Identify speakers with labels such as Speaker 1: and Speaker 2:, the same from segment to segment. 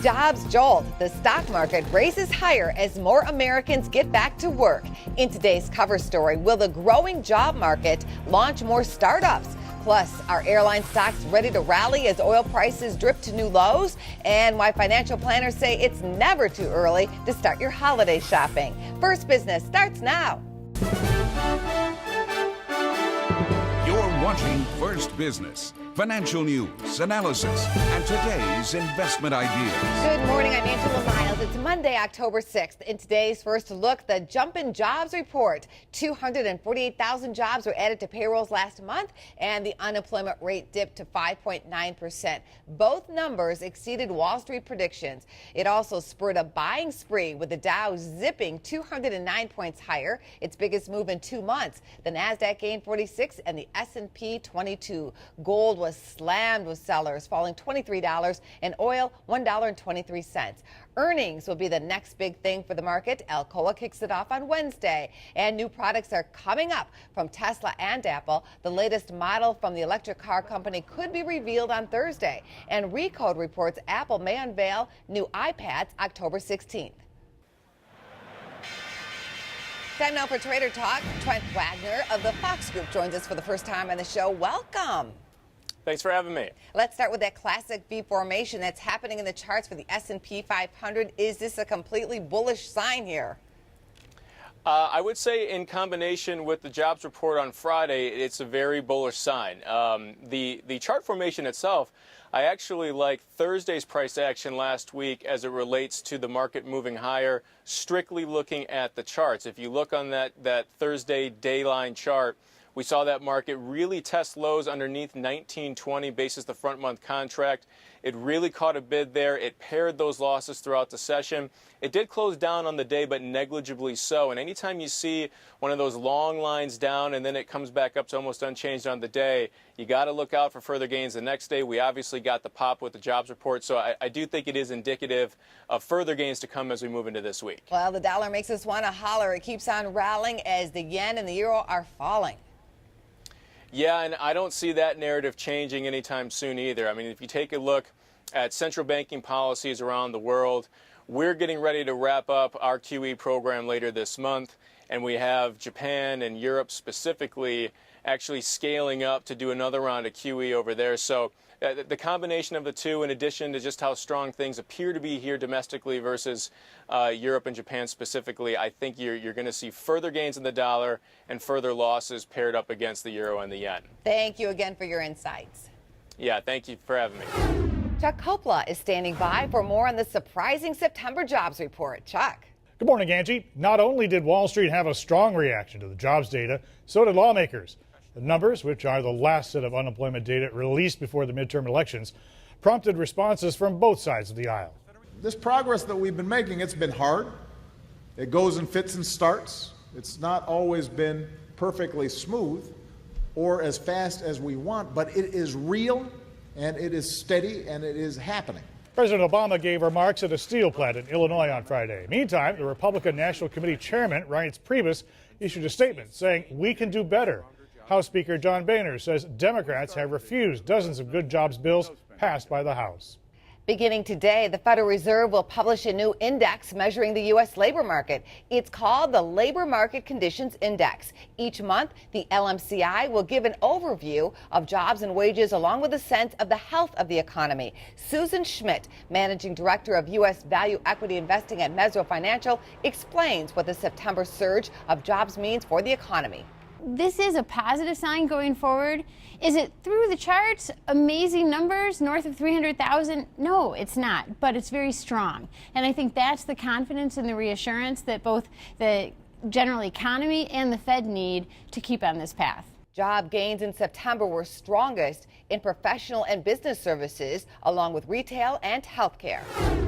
Speaker 1: Jobs jolt. The stock market races higher as more Americans get back to work. In today's cover story, will the growing job market launch more startups? Plus, are airline stocks ready to rally as oil prices drip to new lows? And why financial planners say it's never too early to start your holiday shopping. First Business starts now.
Speaker 2: You're watching First Business. Financial news, analysis, and today's investment ideas.
Speaker 1: Good morning, I'm Angela Miles. It's Monday, October 6th. In today's First Look, the jump in jobs report. 248,000 jobs were added to payrolls last month, and the unemployment rate dipped to 5.9%. Both numbers exceeded Wall Street predictions. It also spurred a buying spree, with the Dow zipping 209 points higher, its biggest move in 2 months. The Nasdaq gained 46 and the S&P 22. Gold was slammed with sellers, falling $23, and oil $1.23. Earnings will be the next big thing for the market. Alcoa kicks it off on Wednesday, and new products are coming up from Tesla and Apple. The latest model from the electric car company could be revealed on Thursday, and Recode reports Apple may unveil new iPads October 16th. Time now for Trader Talk. Trent Wagner of the Fox Group joins us for the first time on the show. Welcome.
Speaker 3: Thanks for having me.
Speaker 1: Let's start with that classic V formation that's happening in the charts for the S&P 500. Is this a completely bullish sign here?
Speaker 3: I would say in combination with the jobs report on Friday, it's a very bullish sign. The chart formation itself, I actually like Thursday's price action last week as it relates to the market moving higher, strictly looking at the charts. If you look on that Thursday dayline chart, we saw that market really test lows underneath 1920 basis the front month contract. It really caught a bid there. It paired those losses throughout the session. It did close down on the day, but negligibly so. And anytime you see one of those long lines down and then it comes back up to almost unchanged on the day, you got to look out for further gains the next day. We obviously got the pop with the jobs report, so I do think it is indicative of further gains to come as we move into this week.
Speaker 1: Well, the dollar makes us want to holler. It keeps on rallying as the yen and the euro are falling.
Speaker 3: Yeah, and I don't see that narrative changing anytime soon either. I mean, if you take a look at central banking policies around the world, we're getting ready to wrap up our QE program later this month, and we have Japan and Europe specifically actually scaling up to do another round of QE over there. So the combination of the two, in addition to just how strong things appear to be here domestically versus Europe and Japan specifically, I think you're going to see further gains in the dollar and further losses paired up against the euro and the yen.
Speaker 1: Thank you again for your insights.
Speaker 3: Yeah, thank you for having me.
Speaker 1: Chuck Coppola is standing by for more on the surprising September jobs report. Chuck.
Speaker 4: Good morning, Angie. Not only did Wall Street have a strong reaction to the jobs data, so did lawmakers. The numbers, which are the last set of unemployment data released before the midterm elections, prompted responses from both sides of the aisle.
Speaker 5: This progress that we've been making, it's been hard. It goes in fits and starts. It's not always been perfectly smooth or as fast as we want, but it is real and it is steady and it is happening.
Speaker 4: President Obama gave remarks at a steel plant in Illinois on Friday. Meantime, the Republican National Committee Chairman, Reince Priebus, issued a statement saying we can do better. House Speaker John Boehner says Democrats have refused dozens of good jobs bills passed by the House.
Speaker 1: Beginning today, the Federal Reserve will publish a new index measuring the U.S. labor market. It's called the Labor Market Conditions Index. Each month, the LMCI will give an overview of jobs and wages along with a sense of the health of the economy. Susan Schmidt, Managing Director of U.S. Value Equity Investing at Mezzo Financial, explains what the September surge of jobs means for the economy.
Speaker 6: This is a positive sign going forward. Is it through the charts, amazing numbers, north of 300,000? No, it's not, but it's very strong. And I think that's the confidence and the reassurance that both the general economy and the Fed need to keep on this path.
Speaker 1: Job gains in September were strongest in professional and business services, along with retail and healthcare.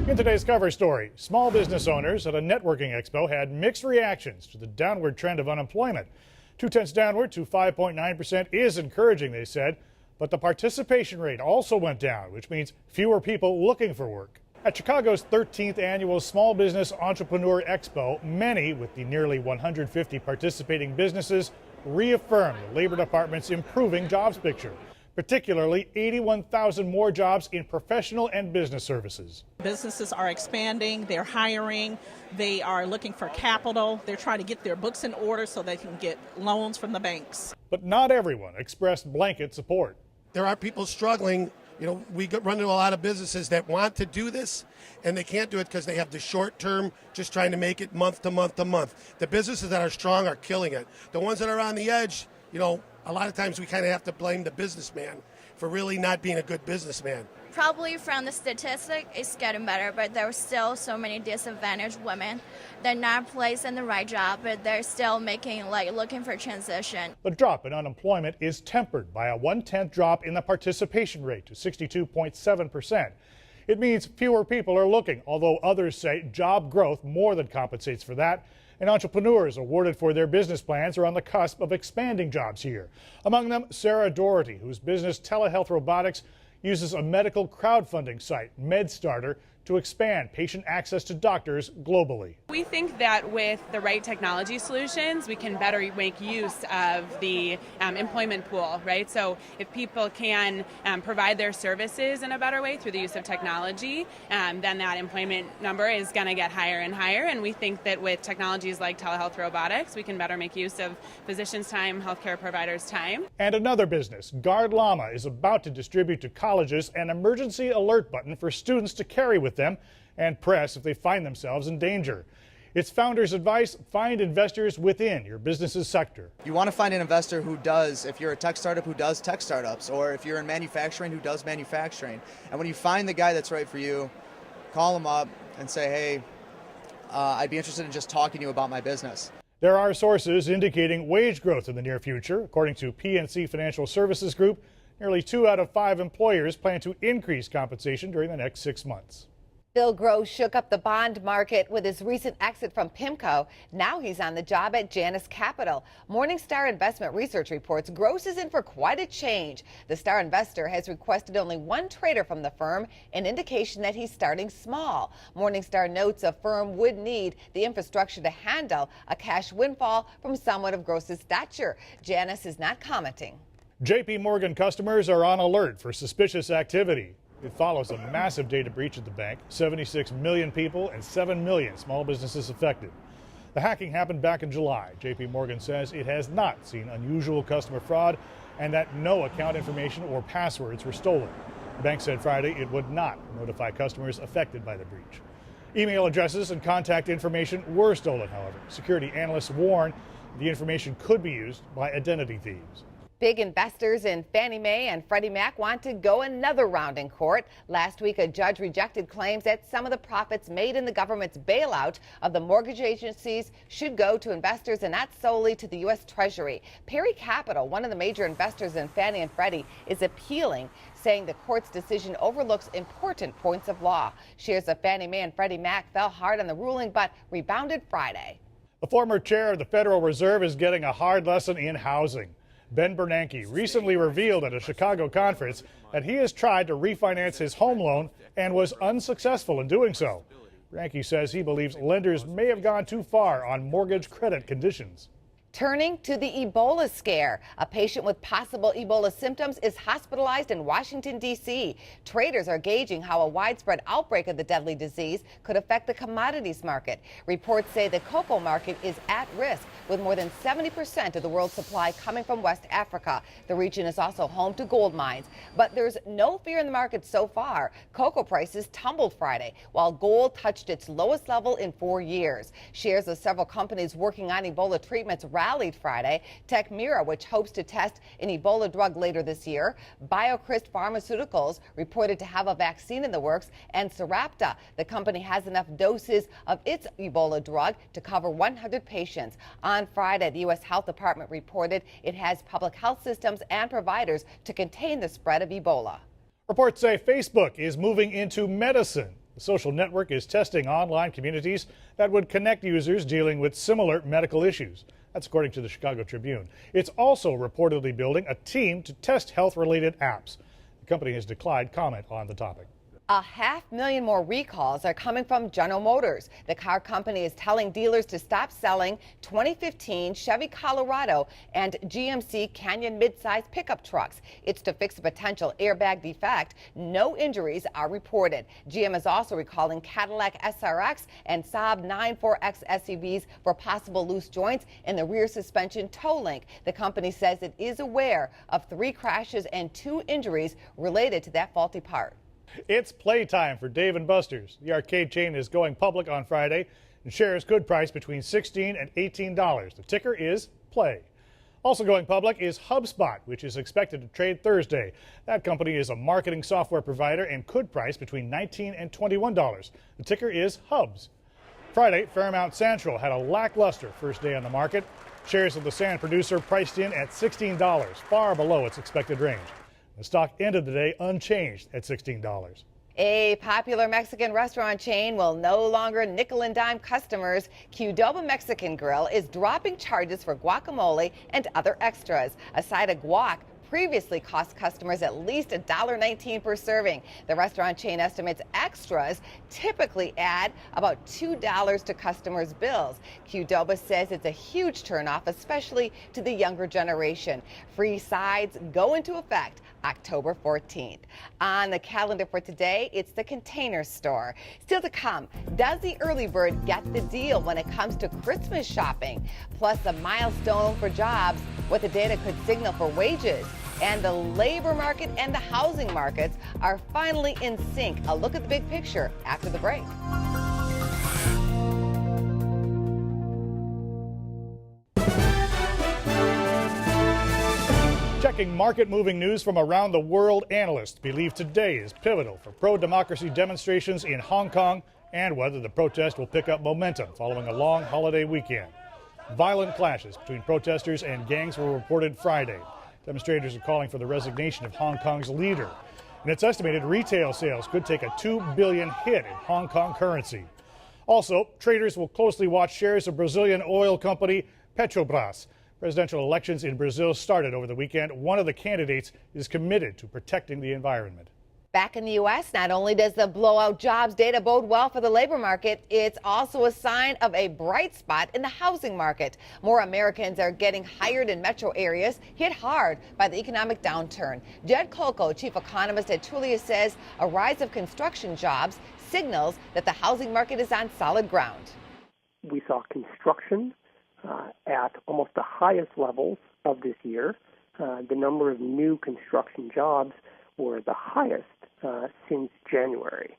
Speaker 4: In today's cover story, small business owners at a networking expo had mixed reactions to the downward trend of unemployment. 0.2 downward to 5.9% is encouraging, they said, but the participation rate also went down, which means fewer people looking for work. At Chicago's 13th annual Small Business Entrepreneur Expo, many with the nearly 150 participating businesses reaffirmed the Labor Department's improving jobs picture. particularly 81,000 more jobs in professional and business services.
Speaker 7: Businesses are expanding, they're hiring, they are looking for capital, they're trying to get their books in order so they can get loans from the banks.
Speaker 4: But not everyone expressed blanket support.
Speaker 8: There are people struggling. You know, we run into a lot of businesses that want to do this, and they can't do it because they have the short term, just trying to make it month to month to month. The businesses that are strong are killing it. The ones that are on the edge, you know, a lot of times we kind of have to blame the businessman for really not being a good businessman.
Speaker 9: Probably from the statistic, it's getting better, but there are still so many disadvantaged women. They're not placed in the right job, but they're still looking for transition.
Speaker 4: The drop in unemployment is tempered by a 1/10 drop in the participation rate to 62.7%. It means fewer people are looking, although others say job growth more than compensates for that. And entrepreneurs awarded for their business plans are on the cusp of expanding jobs here. Among them, Sarah Doherty, whose business Telehealth Robotics uses a medical crowdfunding site, MedStarter, to expand patient access to doctors globally.
Speaker 10: We think that with the right technology solutions, we can better make use of the employment pool, right? So if people can provide their services in a better way through the use of technology, then that employment number is going to get higher and higher. And we think that with technologies like telehealth robotics, we can better make use of physicians' time, healthcare providers' time.
Speaker 4: And another business, Guard Llama, is about to distribute to colleges an emergency alert button for students to carry with them and press if they find themselves in danger. Its founder's advice: find investors within your business's sector.
Speaker 11: You want to find an investor who does, if you're a tech startup who does tech startups, or if you're in manufacturing who does manufacturing. And when you find the guy that's right for you, call him up and say, hey, I'd be interested in just talking to you about my business.
Speaker 4: There are sources indicating wage growth in the near future. According to PNC Financial Services Group, nearly 2 out of 5 employers plan to increase compensation during the next 6 months.
Speaker 1: Bill Gross shook up the bond market with his recent exit from PIMCO. Now he's on the job at Janus Capital. Morningstar Investment Research reports Gross is in for quite a change. The star investor has requested only one trader from the firm, an indication that he's starting small. Morningstar notes a firm would need the infrastructure to handle a cash windfall from someone of Gross's stature. Janus is not commenting.
Speaker 4: JP Morgan customers are on alert for suspicious activity. It follows a massive data breach at the bank, 76 million people and 7 million small businesses affected. The hacking happened back in July. JP Morgan says it has not seen unusual customer fraud and that no account information or passwords were stolen. The bank said Friday it would not notify customers affected by the breach. Email addresses and contact information were stolen, however. Security analysts warn the information could be used by identity thieves.
Speaker 1: Big investors in Fannie Mae and Freddie Mac want to go another round in court. Last week, a judge rejected claims that some of the profits made in the government's bailout of the mortgage agencies should go to investors and not solely to the U.S. Treasury. Perry Capital, one of the major investors in Fannie and Freddie, is appealing, saying the court's decision overlooks important points of law. Shares of Fannie Mae and Freddie Mac fell hard on the ruling but rebounded Friday.
Speaker 4: The former chair of the Federal Reserve is getting a hard lesson in housing. Ben Bernanke recently revealed at a Chicago conference that he has tried to refinance his home loan and was unsuccessful in doing so. Bernanke says he believes lenders may have gone too far on mortgage credit conditions.
Speaker 1: Turning to the Ebola scare. A patient with possible Ebola symptoms is hospitalized in Washington, D.C. Traders are gauging how a widespread outbreak of the deadly disease could affect the commodities market. Reports say the cocoa market is at risk, with more than 70% of the world's supply coming from West Africa. The region is also home to gold mines. But there's no fear in the market so far. Cocoa prices tumbled Friday, while gold touched its lowest level in 4 years. Shares of several companies working on Ebola treatments rallied Friday. Techmira, which hopes to test an Ebola drug later this year. BioCryst Pharmaceuticals reported to have a vaccine in the works. And Sarepta, the company has enough doses of its Ebola drug to cover 100 patients. On Friday, the U.S. Health Department reported it has public health systems and providers to contain the spread of Ebola.
Speaker 4: Reports say Facebook is moving into medicine. The social network is testing online communities that would connect users dealing with similar medical issues. That's according to the Chicago Tribune. It's also reportedly building a team to test health-related apps. The company has declined comment on the topic.
Speaker 1: 500,000 more recalls are coming from General Motors. The car company is telling dealers to stop selling 2015 Chevy Colorado and GMC Canyon midsize pickup trucks. It's to fix a potential airbag defect. No injuries are reported. GM is also recalling Cadillac SRX and Saab 94X SUVs for possible loose joints in the rear suspension toe link. The company says it is aware of 3 crashes and 2 injuries related to that faulty part.
Speaker 4: It's playtime for Dave & Buster's. The arcade chain is going public on Friday and shares could price between $16 and $18. The ticker is PLAY. Also going public is HubSpot, which is expected to trade Thursday. That company is a marketing software provider and could price between $19 and $21. The ticker is HUBS. Friday, Fairmount Central had a lackluster first day on the market. Shares of the sand producer priced in at $16, far below its expected range. The stock ended the day unchanged at $16.
Speaker 1: A popular Mexican restaurant chain will no longer nickel and dime customers. Qdoba Mexican Grill is dropping charges for guacamole and other extras. A side of guac previously cost customers at least $1.19 per serving. The restaurant chain estimates extras typically add about $2 to customers' bills. Qdoba says it's a huge turnoff, especially to the younger generation. Free sides go into effect October 14th. On the calendar for today, it's the Container Store. Still to come, does the early bird get the deal when it comes to Christmas shopping? Plus, a milestone for jobs, what the data could signal for wages. And the labor market and the housing markets are finally in sync. A look at the big picture after the break.
Speaker 4: Checking market-moving news from around the world, analysts believe today is pivotal for pro-democracy demonstrations in Hong Kong and whether the protest will pick up momentum following a long holiday weekend. Violent clashes between protesters and gangs were reported Friday. Demonstrators are calling for the resignation of Hong Kong's leader. And it's estimated retail sales could take a $2 billion hit in Hong Kong currency. Also, traders will closely watch shares of Brazilian oil company Petrobras. Presidential elections in Brazil started over the weekend. One of the candidates is committed to protecting the environment.
Speaker 1: Back in the U.S., not only does the blowout jobs data bode well for the labor market, it's also a sign of a bright spot in the housing market. More Americans are getting hired in metro areas hit hard by the economic downturn. Jed Kolko, chief economist at Trulia, says a rise of construction jobs signals that the housing market is on solid ground.
Speaker 12: We saw construction at almost the highest levels of this year. The number of new construction jobs were the highest since January.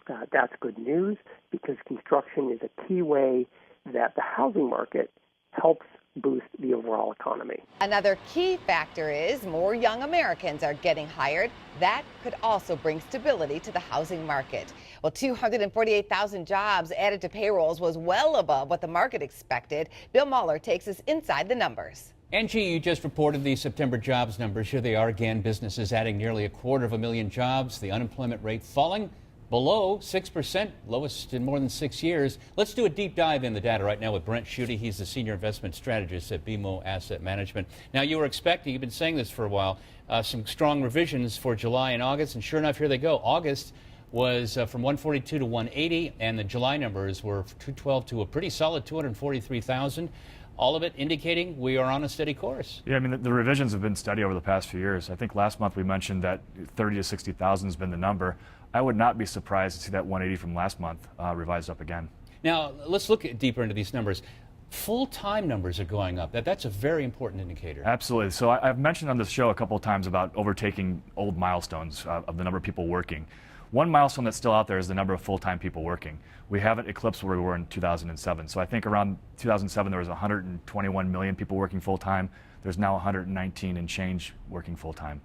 Speaker 12: That's good news because construction is a key way that the housing market helps boost the overall economy.
Speaker 1: Another key factor is more young Americans are getting hired. That could also bring stability to the housing market. Well, 248,000 jobs added to payrolls was well above what the market expected. Bill Mueller takes us inside the numbers.
Speaker 13: Angie, you just reported the September jobs numbers. Here they are again. Businesses adding nearly 250,000 jobs. The unemployment rate falling below 6%, lowest in more than 6 years. Let's do a deep dive in the data right now with Brent Schutte. He's the senior investment strategist at BMO Asset Management. Now, you were expecting, you've been saying this for a while, some strong revisions for July and August, and sure enough, here they go. August was from 142 to 180, and the July numbers were 212 to a pretty solid 243,000. All of it indicating we are on a steady course.
Speaker 14: Yeah, I mean, the revisions have been steady over the past few years. I think last month we mentioned that 30 to 60,000 has been the number. I would not be surprised to see that 180 from last month revised up again.
Speaker 13: Now, let's look deeper into these numbers. Full-time numbers are going up. That's a very important indicator.
Speaker 14: Absolutely. So I've mentioned on this show a couple of times about overtaking old milestones of the number of people working. One milestone that's still out there is the number of full-time people working. We haven't eclipsed where we were in 2007. So I think around 2007 there was 121 million people working full-time. There's now 119 and change working full-time.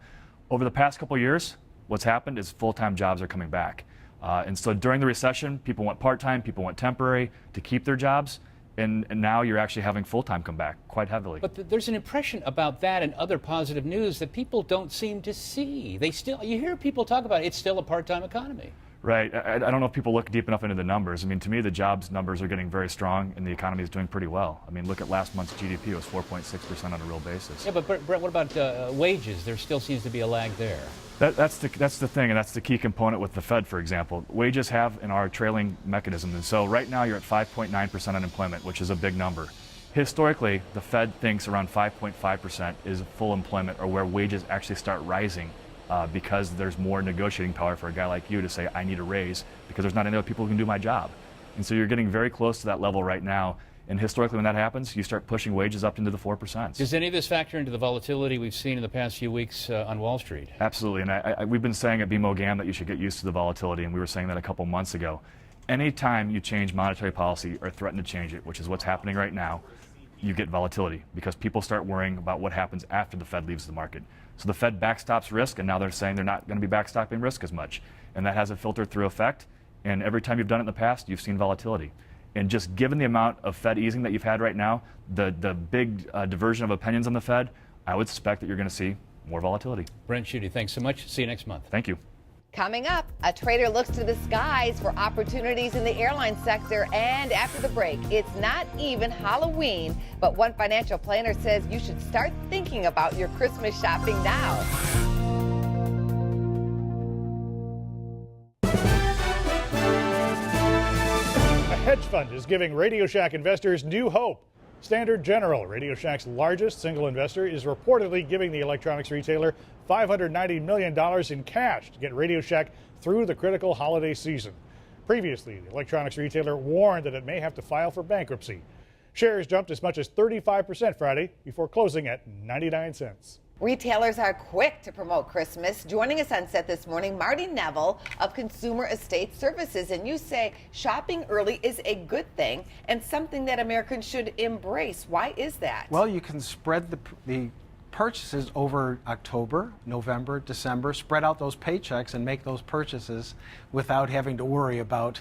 Speaker 14: Over the past couple of years, what's happened is full-time jobs are coming back. And so during the recession, people went part-time, people went temporary to keep their jobs. And now you're actually having full-time come back quite heavily.
Speaker 13: But there's an impression about that and other positive news that people don't seem to see. You hear people talk about it's still a part-time economy.
Speaker 14: Right. I don't know if people look deep enough into the numbers. I mean, to me, the jobs numbers are getting very strong, and the economy is doing pretty well. I mean, look at last month's GDP. It was 4.6% on a real basis.
Speaker 13: Yeah, but Brett, what about wages? There still seems to be a lag there.
Speaker 14: That's the thing, and that's the key component with the Fed, for example. Wages have in our trailing mechanism, and so right now you're at 5.9% unemployment, which is a big number. Historically, the Fed thinks around 5.5% is full employment, or where wages actually start rising. Because there's more negotiating power for a guy like you to say, I need a raise, because there's not any other people who can do my job. And so you're getting very close to that level right now. And historically, when that happens, you start pushing wages up into the 4%.
Speaker 13: Does any of this factor into the volatility we've seen in the past few weeks on Wall Street?
Speaker 14: Absolutely. And we've been saying at BMO GAM that you should get used to the volatility, and we were saying that a couple months ago. Anytime you change monetary policy or threaten to change it, which is what's happening right now, you get volatility because people start worrying about what happens after the Fed leaves the market. So the Fed backstops risk, and now they're saying they're not going to be backstopping risk as much. And that has a filter-through effect. And every time you've done it in the past, you've seen volatility. And just given the amount of Fed easing that you've had right now, the big diversion of opinions on the Fed, I would suspect that you're going to see more volatility.
Speaker 13: Brent Schutte, thanks so much. See you next month.
Speaker 14: Thank you.
Speaker 1: Coming up, a trader looks to the skies for opportunities in the airline sector. And after the break, it's not even Halloween, but one financial planner says you should start thinking about your Christmas shopping now.
Speaker 4: A hedge fund is giving Radio Shack investors new hope. Standard General, Radio Shack's largest single investor, is reportedly giving the electronics retailer $590 million in cash to get Radio Shack through the critical holiday season. Previously, the electronics retailer warned that it may have to file for bankruptcy. Shares jumped as much as 35% Friday before closing at 99 cents.
Speaker 1: Retailers are quick to promote Christmas. Joining us on set this morning, Marty Neville of Consumer Estate Services. And you say shopping early is a good thing and something that Americans should embrace. Why is that?
Speaker 15: Well, you can spread the purchases over October, November, December, spread out those paychecks and make those purchases without having to worry about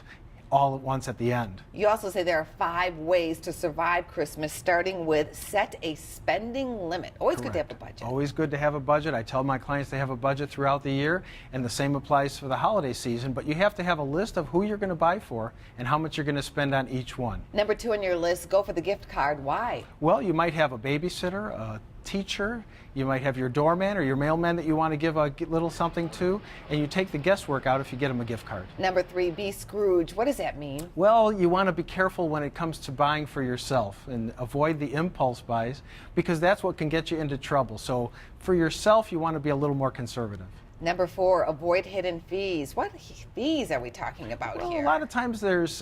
Speaker 15: all at once at the end.
Speaker 1: You also say there are 5 ways to survive Christmas, starting with set a spending limit. Always good to have a budget.
Speaker 15: Always good to have a budget. I tell my clients they have a budget throughout the year, and the same applies for the holiday season, but you have to have a list of who you're going to buy for and how much you're going to spend on each one.
Speaker 1: Number 2 on your list, go for the gift card. Why?
Speaker 15: Well, you might have a babysitter, a teacher, you might have your doorman or your mailman that you want to give a little something to, and you take the guesswork out if you get them a gift card.
Speaker 1: Number 3, be Scrooge. What does that mean?
Speaker 15: Well, you want to be careful when it comes to buying for yourself and avoid the impulse buys because that's what can get you into trouble. So for yourself, you want to be a little more conservative.
Speaker 1: Number 4, avoid hidden fees. What fees are we talking about
Speaker 15: well,
Speaker 1: here?
Speaker 15: A lot of times there's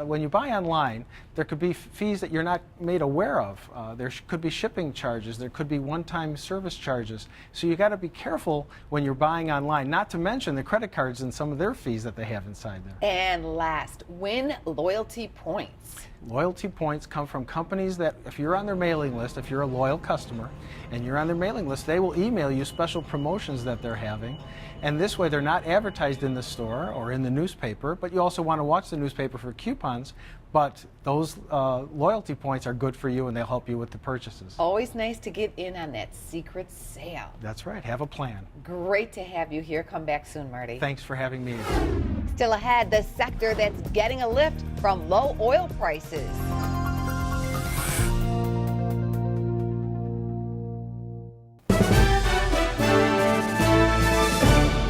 Speaker 15: when you buy online, there could be fees that you're not made aware of. There could be shipping charges. There could be one-time service charges. So you got to be careful when you're buying online, not to mention the credit cards and some of their fees that they have inside there.
Speaker 1: And last, win loyalty points.
Speaker 15: Loyalty points come from companies that, if you're on their mailing list, if you're a loyal customer and you're on their mailing list, they will email you special promotions that they're having. And this way they're not advertised in the store or in the newspaper, but you also want to watch the newspaper for coupons. But those loyalty points are good for you and they'll help you with the purchases.
Speaker 1: Always nice to get in on that secret sale.
Speaker 15: That's right. Have a plan.
Speaker 1: Great to have you here. Come back soon, Marty.
Speaker 15: Thanks for having me.
Speaker 1: Still ahead, the sector that's getting a lift from low oil prices.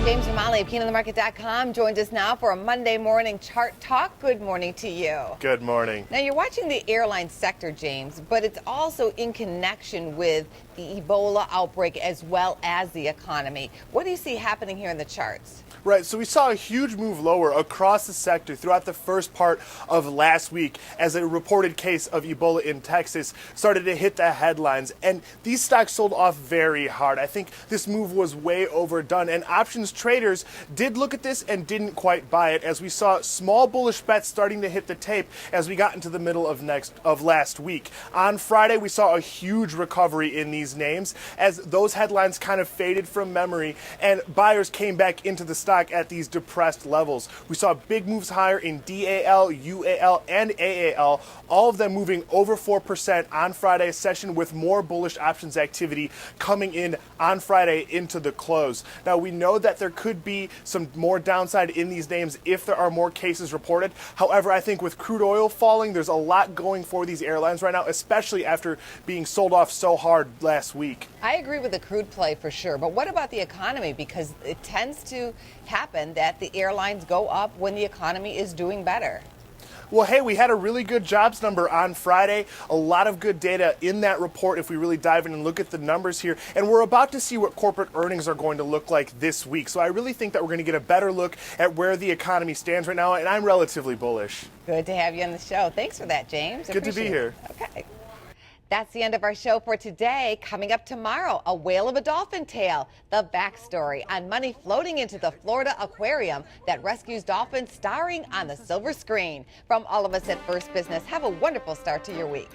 Speaker 1: James Romali of KeenOnTheMarket.com joins us now for a Monday morning chart talk. Good morning to you.
Speaker 16: Good morning.
Speaker 1: Now, you're watching the airline sector, James, but it's also in connection with the Ebola outbreak as well as the economy. What do you see happening here in the charts?
Speaker 16: Right, so we saw a huge move lower across the sector throughout the first part of last week as a reported case of Ebola in Texas started to hit the headlines. And these stocks sold off very hard. I think this move was way overdone. And options traders did look at this and didn't quite buy it, as we saw small bullish bets starting to hit the tape as we got into the middle of last week. On Friday, we saw a huge recovery in these names as those headlines kind of faded from memory and buyers came back into the stock stock at these depressed levels. We saw big moves higher in DAL, UAL, and AAL, all of them moving over 4% on Friday's session, with more bullish options activity coming in on Friday into the close. Now, we know that there could be some more downside in these names if there are more cases reported. However, I think with crude oil falling, there's a lot going for these airlines right now, especially after being sold off so hard last week.
Speaker 1: I agree with the crude play for sure, but what about the economy? Because it tends to happen that the airlines go up when the economy is doing better.
Speaker 16: Well, hey, we had a really good jobs number on Friday. A lot of good data in that report if we really dive in and look at the numbers here. And we're about to see what corporate earnings are going to look like this week. So I really think that we're going to get a better look at where the economy stands right now, and I'm relatively bullish.
Speaker 1: Good to have you on the show. Thanks for that, James.
Speaker 16: Good to be here.
Speaker 1: Okay. That's the end of our show for today. Coming up tomorrow, a whale of a dolphin tale, the backstory on money floating into the Florida aquarium that rescues dolphins, starring on the silver screen. From all of us at First Business, have a wonderful start to your week.